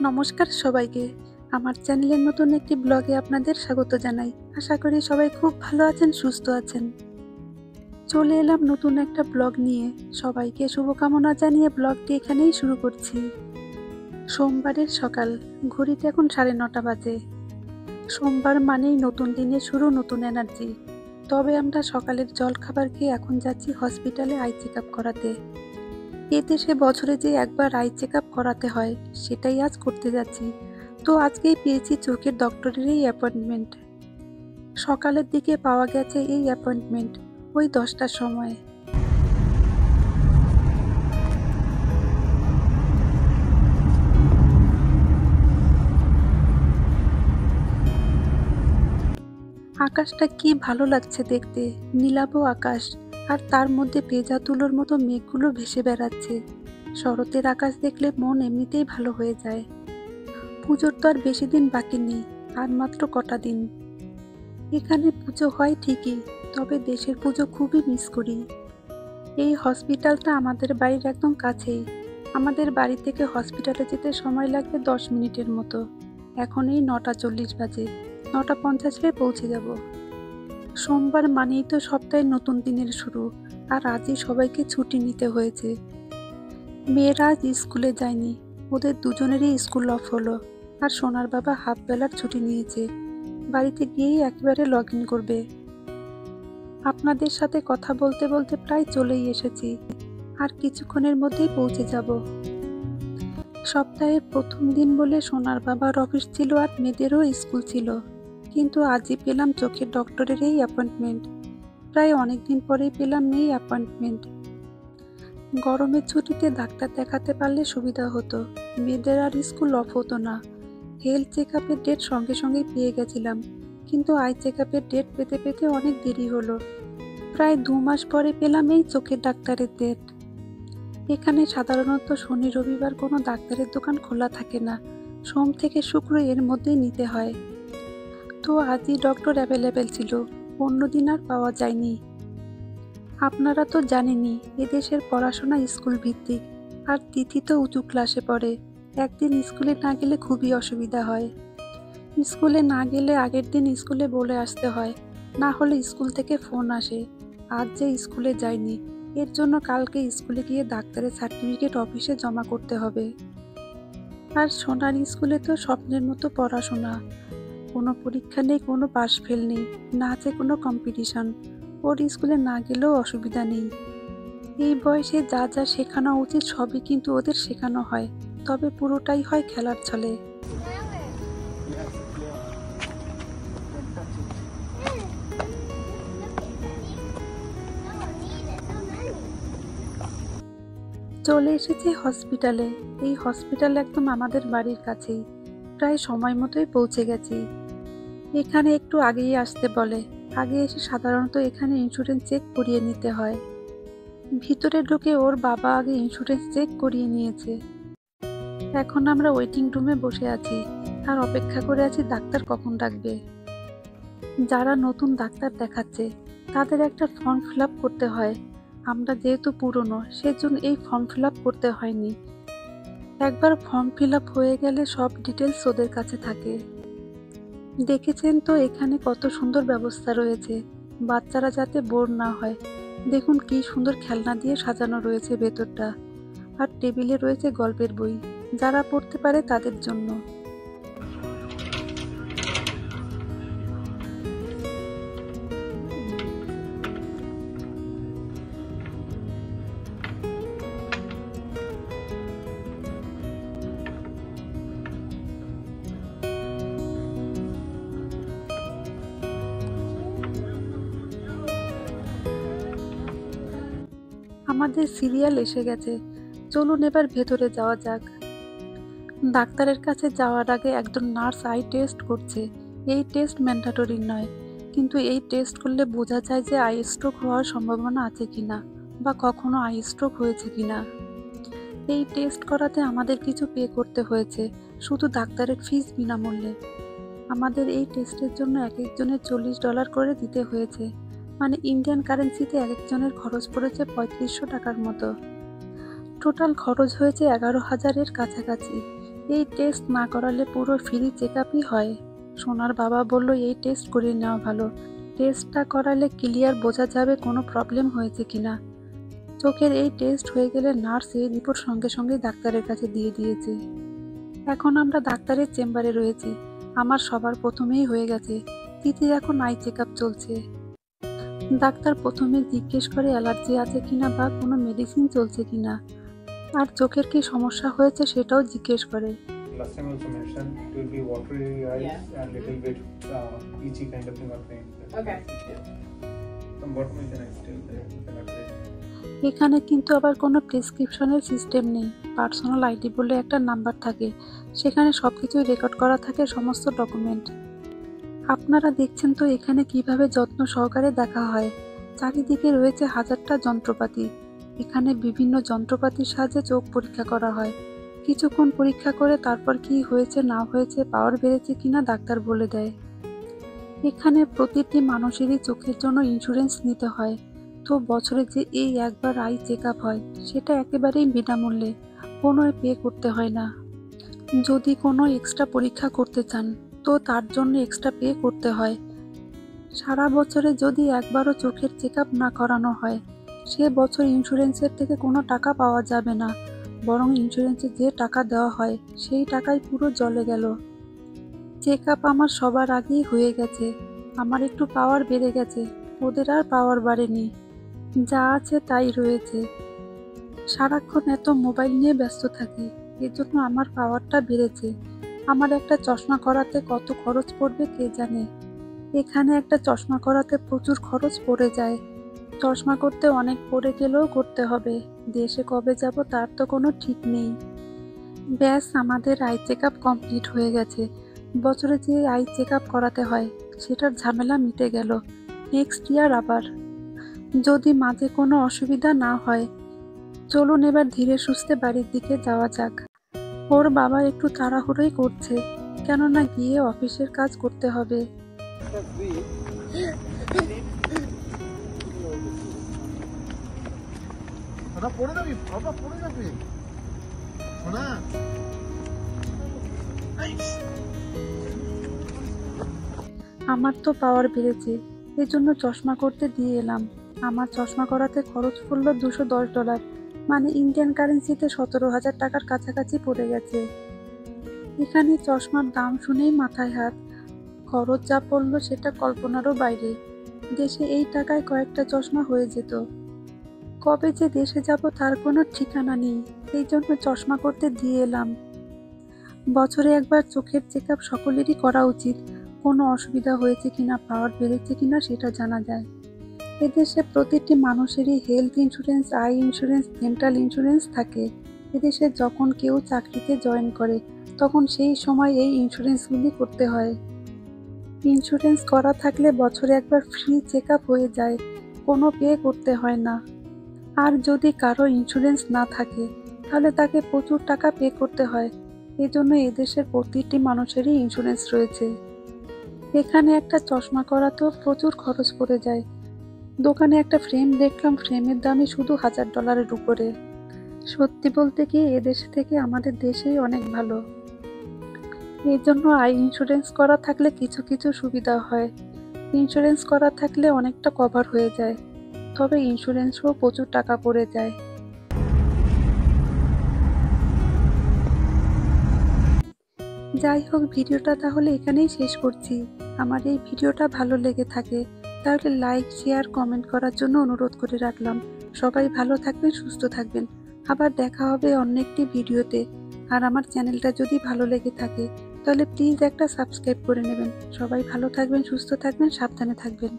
নমস্কার সবাইকে। আমার চ্যানেলের নতুন একটি ব্লগে আপনাদের স্বাগত জানাই। আশা করি সবাই খুব ভালো আছেন, সুস্থ আছেন। চলে এলাম নতুন একটা ব্লগ নিয়ে। সবাইকে শুভকামনা জানিয়ে ব্লগটি এখানেই শুরু করছি। সোমবারের সকাল, ঘড়িতে এখন 9:30 বাজে। সোমবার মানেই নতুন দিনের শুরু, নতুন এনার্জি। তবে আমরা সকালের জলখাবার খেয়ে এখন যাচ্ছি হসপিটালে আই চেক আপ করাতে। এদেশে বছরে যে একবার আই চেক আপ করাতে হয়, সেটাই আজ করতে যাচ্ছি। তো আজকেই পেয়েছি চোখের ডক্টরের এই অ্যাপয়েন্টমেন্ট। সকালের দিকে পাওয়া গেছে এই অ্যাপয়েন্টমেন্ট, ওই 10টার সময়। আকাশটা কি ভালো লাগছে দেখতে, নীলাভ আকাশ, আর তার মধ্যে পেঁজা তুলোর মতো মেঘগুলো ভেসে বেড়াচ্ছে। শরতের আকাশ দেখলে মন এমনিতেই ভালো হয়ে যায়। পুজোর তো আর বেশি দিন বাকি নেই, আর মাত্র কটা দিন। এখানে পুজো হয় ঠিকই, তবে দেশের পুজো খুবই মিস করি। এই হসপিটালটা আমাদের বাড়ির একদম কাছেই। আমাদের বাড়ি থেকে হসপিটালে যেতে সময় লাগবে 10 মিনিটের মতো। এখন এই 9:40 বাজে, 9:50 পৌঁছে যাব। সোমবার মানেই তো সপ্তাহের নতুন দিনের শুরু, আর আজই সবাইকে ছুটি নিতে হয়েছে। মেয়েরা আজ স্কুলে যায়নি, ওদের দুজনেরই স্কুল অফ হলো। আর সোনার বাবা হাফ বেলার ছুটি নিয়েছে, বাড়িতে গিয়েই একেবারে লগ ইন করবে। আপনাদের সাথে কথা বলতে বলতে প্রায় চলেই এসেছি, আর কিছুক্ষণের মধ্যেই পৌঁছে যাব। সপ্তাহের প্রথম দিন বলে সোনার বাবার অফিস ছিল আর মেয়েদেরও স্কুল ছিল, কিন্তু আজই পেলাম চোখের ডক্টরের এই অ্যাপয়েন্টমেন্ট। প্রায় অনেক দিন পরেই পেলাম এই অ্যাপয়েন্টমেন্ট। গরমের ছুটিতে ডাক্তার দেখাতে পারলে সুবিধা হতো, মেয়েদের আর স্কুল অফ হতো না। হেলথ চেক আপের ডেট সঙ্গে সঙ্গেই পেয়ে গেছিলাম, কিন্তু আই চেক আপের ডেট পেতে পেতে অনেক দেরি হলো। প্রায় 2 মাস পরে পেলাম এই চোখের ডাক্তারের ডেট। এখানে সাধারণত শনি রবিবার কোনো ডাক্তারের দোকান খোলা থাকে না, সোম থেকে শুক্র এর মধ্যেই নিতে হয়। তো আজই ডক্টর অ্যাভেলেবেল ছিল, অন্য দিন আর পাওয়া যায়নি। আপনারা তো জানেনই, এদেশের পড়াশোনা স্কুল ভিত্তিক, আর তিথি তো উঁচু ক্লাসে পড়ে। একদিন স্কুলে না গেলে খুবই অসুবিধা হয়। স্কুলে না গেলে আগের দিন স্কুলে বলে আসতে হয়, না হলে স্কুল থেকে ফোন আসে আজ যে স্কুলে যায়নি, এর জন্য কালকে স্কুলে গিয়ে ডাক্তারের সার্টিফিকেট অফিসে জমা করতে হবে। আর সোনার স্কুলে তো স্বপ্নের মতো পড়াশোনা, কোনো পরীক্ষা নেই, কোনো পাস ফেল নেই, না আছে কোনো কম্পিটিশন। ওর স্কুলে না গেলেও অসুবিধা নেই। এই বয়সে যা যা শেখানো উচিত সবই কিন্তু ওদের শেখানো হয়, তবে পুরোটাই হয় খেলার ছলে। চলে এসেছি হসপিটালে। এই হসপিটাল একদম আমাদের বাড়ির কাছেই, প্রায় সময় মতোই পৌঁছে গেছি। এখানে একটু আগেই আসতে বলে, আগে এসে সাধারণত এখানে ইন্স্যুরেন্স চেক করিয়ে নিতে হয়। ভিতরে ঢুকে ওর বাবা আগে ইন্স্যুরেন্স চেক করিয়ে নিয়েছে। এখন আমরা ওয়েটিং রুমে বসে আছি, আর অপেক্ষা করে আছি ডাক্তার কখন ডাকবে। যারা নতুন ডাক্তার দেখাচ্ছে তাদের একটা ফর্ম ফিল আপ করতে হয়। আমরা যেহেতু পুরনো, সেজন্য এই ফর্ম ফিল আপ করতে হয়নি। একবার ফর্ম ফিল আপ হয়ে গেলে সব ডিটেলস ওদের কাছে থাকে। দেখেছেন তো এখানে কত সুন্দর ব্যবস্থা রয়েছে, বাচ্চারা যাতে বোর না হয়। দেখুন কি সুন্দর খেলনা দিয়ে সাজানো রয়েছে ভেতরটা, আর টেবিলে রয়েছে গল্পের বই, যারা পড়তে পারে তাদের জন্য। আমাদের সিরিয়াল এসে গেছে, চলুন এবার ভেতরে যাওয়া যাক। ডাক্তারের কাছে যাওয়ার আগে একজন নার্স আই টেস্ট করছে। এই টেস্ট ম্যান্ডেটরি নয়, কিন্তু এই টেস্ট করলে বোঝা যায় যে আই স্ট্রোক হওয়ার সম্ভাবনা আছে কিনা, বা কখনো আই স্ট্রোক হয়েছে কিনা। এই টেস্ট করাতে আমাদের কিছু পে করতে হয়েছে, শুধু ডাক্তারের ফিস বিনামূল্যে। আমাদের এই টেস্টের জন্য এক একজনের $40 করে দিতে হয়েছে, মানে ইন্ডিয়ান কারেন্সিতে এক একজনের খরচ পড়েছে 3500 টাকার মতো। টোটাল খরচ হয়েছে 11,000-এর কাছাকাছি। এই টেস্ট না করালে পুরো ফ্রি চেক আপই হয়। সোনার বাবা বলল এই টেস্ট করে নেওয়া ভালো, টেস্টটা করালে ক্লিয়ার বোঝা যাবে কোনো প্রবলেম হয়েছে কিনা। চোখের এই টেস্ট হয়ে গেলে নার্স এই রিপোর্ট সঙ্গে সঙ্গে ডাক্তারের কাছে দিয়ে দিয়েছে। এখন আমরা ডাক্তারের চেম্বারে রয়েছি। আমার সবার প্রথমেই হয়ে গেছে, তিথির এখন আই চেক আপ চলছে। ডাক্তার প্রথমে জিজ্ঞেস করে অ্যালার্জি আছে কিনা বা কোনো মেডিসিন চলছে কিনা, আর চোখের কি সমস্যা হয়েছে সেটাও জিজ্ঞেস করে। Last time also mentioned it will be watery eyes Yeah. and little bit itchy kind of thing or pain. Okay. From bottom you can still cannot read. এখানে কিন্তু আবার কোনো প্রেসক্রিপশনের সিস্টেম নেই। পার্সোনাল আইডি বলে একটা নাম্বার থাকে, সেখানে সব কিছুই রেকর্ড করা থাকে, সমস্ত ডকুমেন্ট। আপনারা দেখছেন তো এখানে কিভাবে যত্ন সহকারে দেখা হয়। চারিদিকে রয়েছে হাজারটা যন্ত্রপাতি। এখানে বিভিন্ন যন্ত্রপাতির সাহায্যে চোখ পরীক্ষা করা হয়। কিছুক্ষণ পরীক্ষা করে তারপর কি হয়েছে না হয়েছে, পাওয়ার বেড়েছে কিনা ডাক্তার বলে দেয়। এখানে প্রতিটি মানুষেরই চোখের জন্য ইন্স্যুরেন্স নিতে হয়। তো বছরে যে এই একবার আই চেক আপ হয় সেটা একেবারেই বিনামূল্যে, কোনো পে করতে হয় না। যদি কোনো এক্সট্রা পরীক্ষা করতে চান তো তার জন্য এক্সট্রা পে করতে হয়। সারা বছরে যদি একবারও চোখের চেক আপ না করানো হয় সে বছর ইন্স্যুরেন্সের থেকে কোনো টাকা পাওয়া যাবে না, বরং ইন্স্যুরেন্সে যে টাকা দেওয়া হয় সেই টাকাই পুরো জলে গেল। চেক আপ আমার সবার আগেই হয়ে গেছে। আমার একটু পাওয়ার বেড়ে গেছে, ওদের আর পাওয়ার বাড়েনি, যা আছে তাই রয়েছে। সারাক্ষণ এত মোবাইল নিয়ে ব্যস্ত থাকি, এজন্য আমার পাওয়ারটা বেড়েছে। আমার একটা চশমা করাতে কত খরচ পড়বে কে জানে। এখানে একটা চশমা করাতে প্রচুর খরচ পড়ে যায়। চশমা করতে অনেক পড়ে গেলেও করতে হবে, দেশে কবে যাব তার তো কোনো ঠিক নেই। ব্যাস, আমাদের আই চেক আপ কমপ্লিট হয়ে গেছে। বছরে যে আই চেক আপ করাতে হয় সেটার ঝামেলা মিটে গেল। নেক্সট ইয়ার আবার, যদি মাঝে কোনো অসুবিধা না হয়। চলুন এবার ধীরে সুস্থে বাড়ির দিকে যাওয়া যাক। ওর বাবা একটু তাড়াহুড়োই করছে, কেননা গিয়ে অফিসের কাজ করতে হবে। পড়ে যাবি বাবা, পড়ে যাবে শোনা। আমার তো পাওয়ার বেড়েছে, এজন্য চশমা করতে দিয়ে এলাম। আমার চশমা করাতে খরচ পড়লো $210, মানে ইন্ডিয়ান কারেন্সিতে 17,000 টাকার কাছাকাছি পড়ে গেছে। এখানে চশমার দাম শুনেই মাথায় হাত। খরচ যা পড়লো সেটা কল্পনারও বাইরে। দেশে এই টাকায় কয়েকটা চশমা হয়ে যেত। কবে যে দেশে যাব তার কোনো ঠিকানা নেই, এই জন্য চশমা করতে দিয়ে এলাম। বছরে একবার চোখের চেক আপ সকলেরই করা উচিত, কোনো অসুবিধা হয়েছে কিনা, পাওয়ার বেড়েছে কিনা সেটা জানা যায়। এদেশে প্রতিটি মানুষেরই health insurance, I insurance, dental insurance থাকে। এদেশে যখন কেউ চাকরিতে জয়েন করে তখন সেই সময় এই ইন্স্যুরেন্সগুলি করতে হয়। ইন্স্যুরেন্স করা থাকলে বছরে একবার ফ্রি চেক আপ হয়ে যায়, কোনো পে করতে হয় না। আর যদি কারো ইন্স্যুরেন্স না থাকে তাহলে তাকে প্রচুর টাকা পে করতে হয়। এজন্য এদেশের প্রতিটি মানুষেরই ইন্স্যুরেন্স রয়েছে। এখানে একটা চশমা করাতেও প্রচুর খরচ পড়ে যায়। দোকানে একটা ফ্রেম দেখলাম, ফ্রেমের দামই শুধু $1,000 উপরে। সত্যি বলতে কি এদেশ থেকে আমাদের দেশেই অনেক ভালো। এই জন্য আই ইন্স্যুরেন্স করা থাকলে কিছু কিছু সুবিধা হয়। ইন্স্যুরেন্স করা থাকলে অনেকটা কভার হয়ে যায়, তবে ইন্স্যুরেন্সও প্রচুর টাকা পড়ে যায়। যাই হোক, ভিডিওটা তাহলে এখানেই শেষ করছি। আমার এই ভিডিওটা ভালো লেগে থাকে তাহলে লাইক, শেয়ার, কমেন্ট করার জন্য অনুরোধ করে রাখলাম। সবাই ভালো থাকবেন, সুস্থ থাকবেন। আবার দেখা হবে অন্য একটি ভিডিওতে। আর আমার চ্যানেলটা যদি ভালো লেগে থাকে তাহলে প্লিজ একটা সাবস্ক্রাইব করে নেবেন। সবাই ভালো থাকবেন, সুস্থ থাকবেন, সাবধানে থাকবেন।